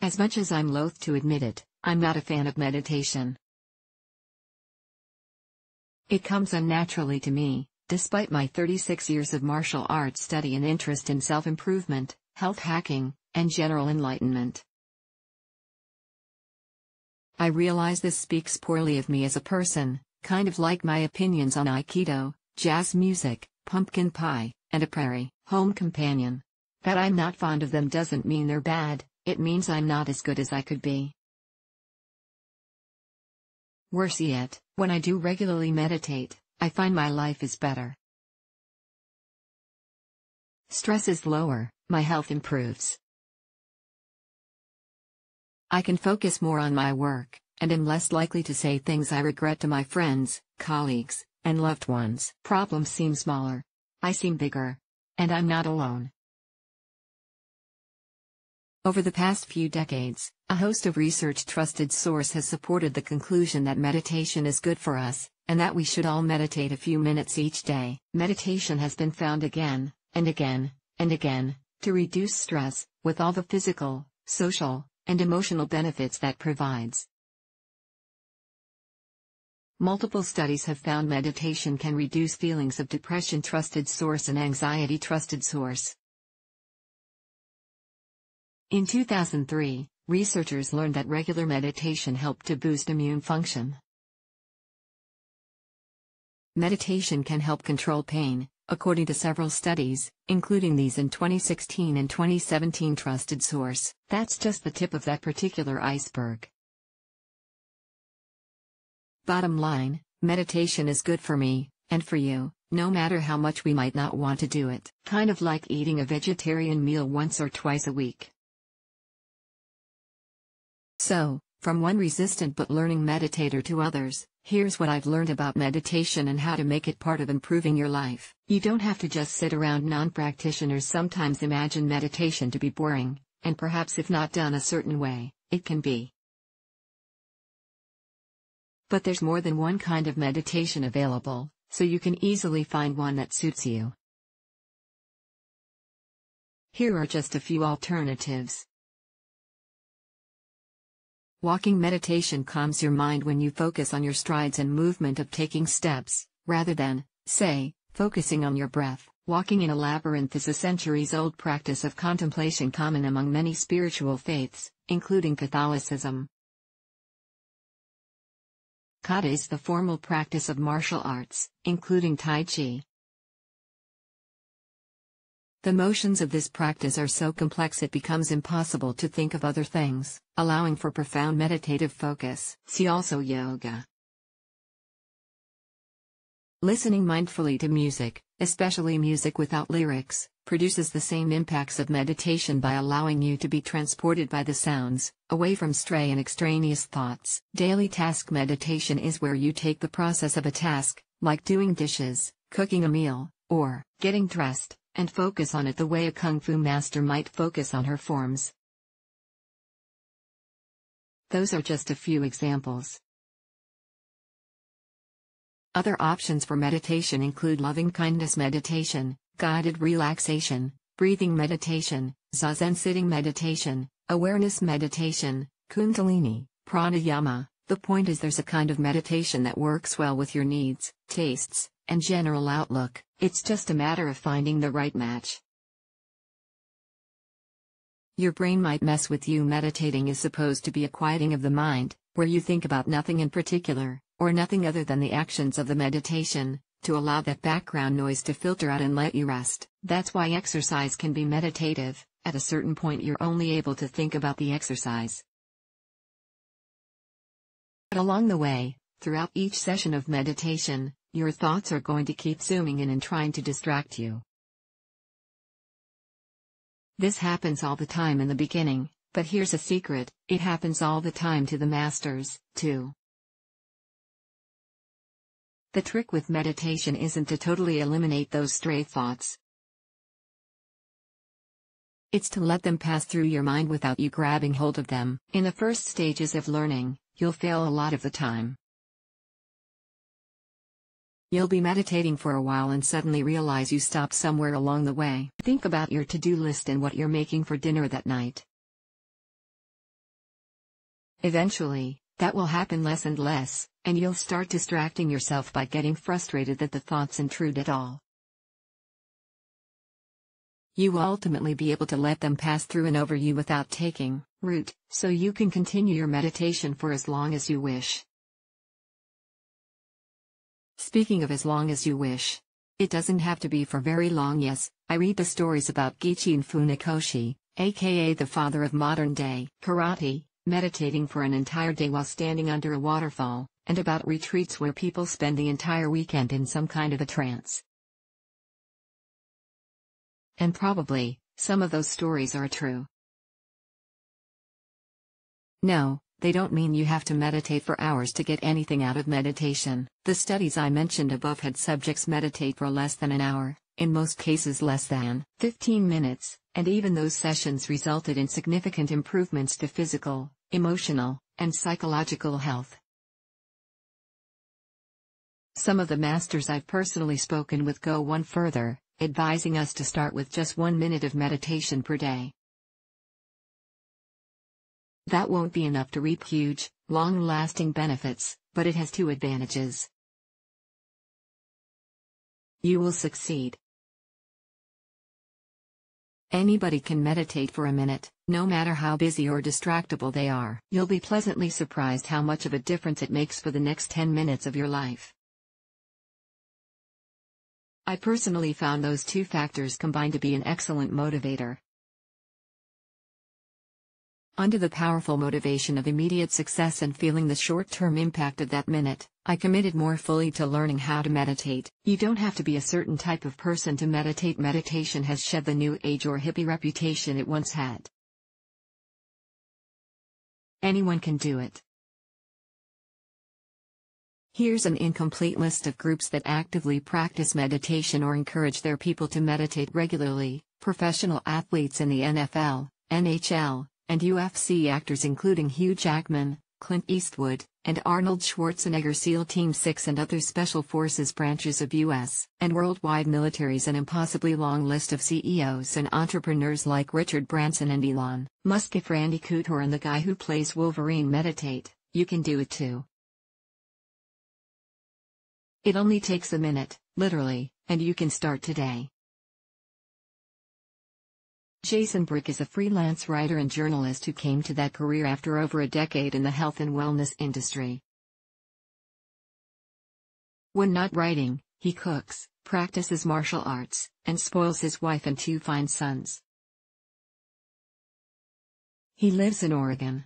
As much as I'm loath to admit it, I'm not a fan of meditation. It comes unnaturally to me, despite my 36 years of martial arts study and interest in self-improvement, health hacking, and general enlightenment. I realize this speaks poorly of me as a person, kind of like my opinions on Aikido, jazz music, pumpkin pie, and a prairie home companion. That I'm not fond of them doesn't mean they're bad, it means I'm not as good as I could be. Worse yet, when I do regularly meditate, I find my life is better. Stress is lower, my health improves. I can focus more on my work, and am less likely to say things I regret to my friends, colleagues, and loved ones. Problems seem smaller. I seem bigger. And I'm not alone. Over the past few decades, a host of research trusted source has supported the conclusion that meditation is good for us, and that we should all meditate a few minutes each day. Meditation has been found again, and again, and again, to reduce stress, with all the physical, social, and emotional benefits that provides. Multiple studies have found meditation can reduce feelings of depression trusted source and anxiety trusted source. In 2003, researchers learned that regular meditation helped to boost immune function. Meditation can help control pain, according to several studies, including these in 2016 and 2017 trusted source. That's just the tip of that particular iceberg. Bottom line, meditation is good for me, and for you, no matter how much we might not want to do it. Kind of like eating a vegetarian meal once or twice a week. So, from one resistant but learning meditator to others, here's what I've learned about meditation and how to make it part of improving your life. You don't have to just sit around. Non-practitioners sometimes imagine meditation to be boring, and perhaps if not done a certain way, it can be. But there's more than one kind of meditation available, so you can easily find one that suits you. Here are just a few alternatives. Walking meditation calms your mind when you focus on your strides and movement of taking steps, rather than, say, focusing on your breath. Walking in a labyrinth is a centuries-old practice of contemplation common among many spiritual faiths, including Catholicism. Kata is the formal practice of martial arts, including Tai Chi. The motions of this practice are so complex it becomes impossible to think of other things, allowing for profound meditative focus. See also yoga. Listening mindfully to music, especially music without lyrics, produces the same impacts of meditation by allowing you to be transported by the sounds, away from stray and extraneous thoughts. Daily task meditation is where you take the process of a task, like doing dishes, cooking a meal, or getting dressed, and focus on it the way a kung fu master might focus on her forms. Those are just a few examples. Other options for meditation include loving-kindness meditation, guided relaxation, breathing meditation, zazen sitting meditation, awareness meditation, kundalini, pranayama. The point is there's a kind of meditation that works well with your needs, tastes, and general outlook. It's just a matter of finding the right match. Your brain might mess with you. Meditating is supposed to be a quieting of the mind, where you think about nothing in particular, or nothing other than the actions of the meditation, to allow that background noise to filter out and let you rest. That's why exercise can be meditative. At a certain point you're only able to think about the exercise. But along the way, throughout each session of meditation, your thoughts are going to keep zooming in and trying to distract you. This happens all the time in the beginning, but here's a secret, it happens all the time to the masters, too. The trick with meditation isn't to totally eliminate those stray thoughts. It's to let them pass through your mind without you grabbing hold of them. In the first stages of learning, you'll fail a lot of the time. You'll be meditating for a while and suddenly realize you stopped somewhere along the way. Think about your to-do list and what you're making for dinner that night. Eventually, that will happen less and less, and you'll start distracting yourself by getting frustrated that the thoughts intrude at all. You will ultimately be able to let them pass through and over you without taking root, so you can continue your meditation for as long as you wish. Speaking of as long as you wish, it doesn't have to be for very long. Yes, I read the stories about Gichin Funakoshi, aka the father of modern-day karate, meditating for an entire day while standing under a waterfall, and about retreats where people spend the entire weekend in some kind of a trance. And probably, some of those stories are true. No, they don't mean you have to meditate for hours to get anything out of meditation. The studies I mentioned above had subjects meditate for less than an hour, in most cases less than 15 minutes, and even those sessions resulted in significant improvements to physical, emotional, and psychological health. Some of the masters I've personally spoken with go one further, advising us to start with just 1 minute of meditation per day. That won't be enough to reap huge, long-lasting benefits, but it has two advantages. You will succeed. Anybody can meditate for a minute, no matter how busy or distractible they are. You'll be pleasantly surprised how much of a difference it makes for the next 10 minutes of your life. I personally found those two factors combined to be an excellent motivator. Under the powerful motivation of immediate success and feeling the short-term impact of that minute, I committed more fully to learning how to meditate. You don't have to be a certain type of person to meditate. Meditation has shed the New Age or hippie reputation it once had. Anyone can do it. Here's an incomplete list of groups that actively practice meditation or encourage their people to meditate regularly: professional athletes in the NFL, NHL, and UFC actors including Hugh Jackman, Clint Eastwood, and Arnold Schwarzenegger, SEAL Team 6 and other special forces branches of U.S. and worldwide militaries, an impossibly long list of CEOs and entrepreneurs like Richard Branson and Elon Musk. If Randy Couture and the guy who plays Wolverine meditate, you can do it too. It only takes a minute, literally, and you can start today. Jason Brick is a freelance writer and journalist who came to that career after over a decade in the health and wellness industry. When not writing, he cooks, practices martial arts, and spoils his wife and 2 fine sons. He lives in Oregon.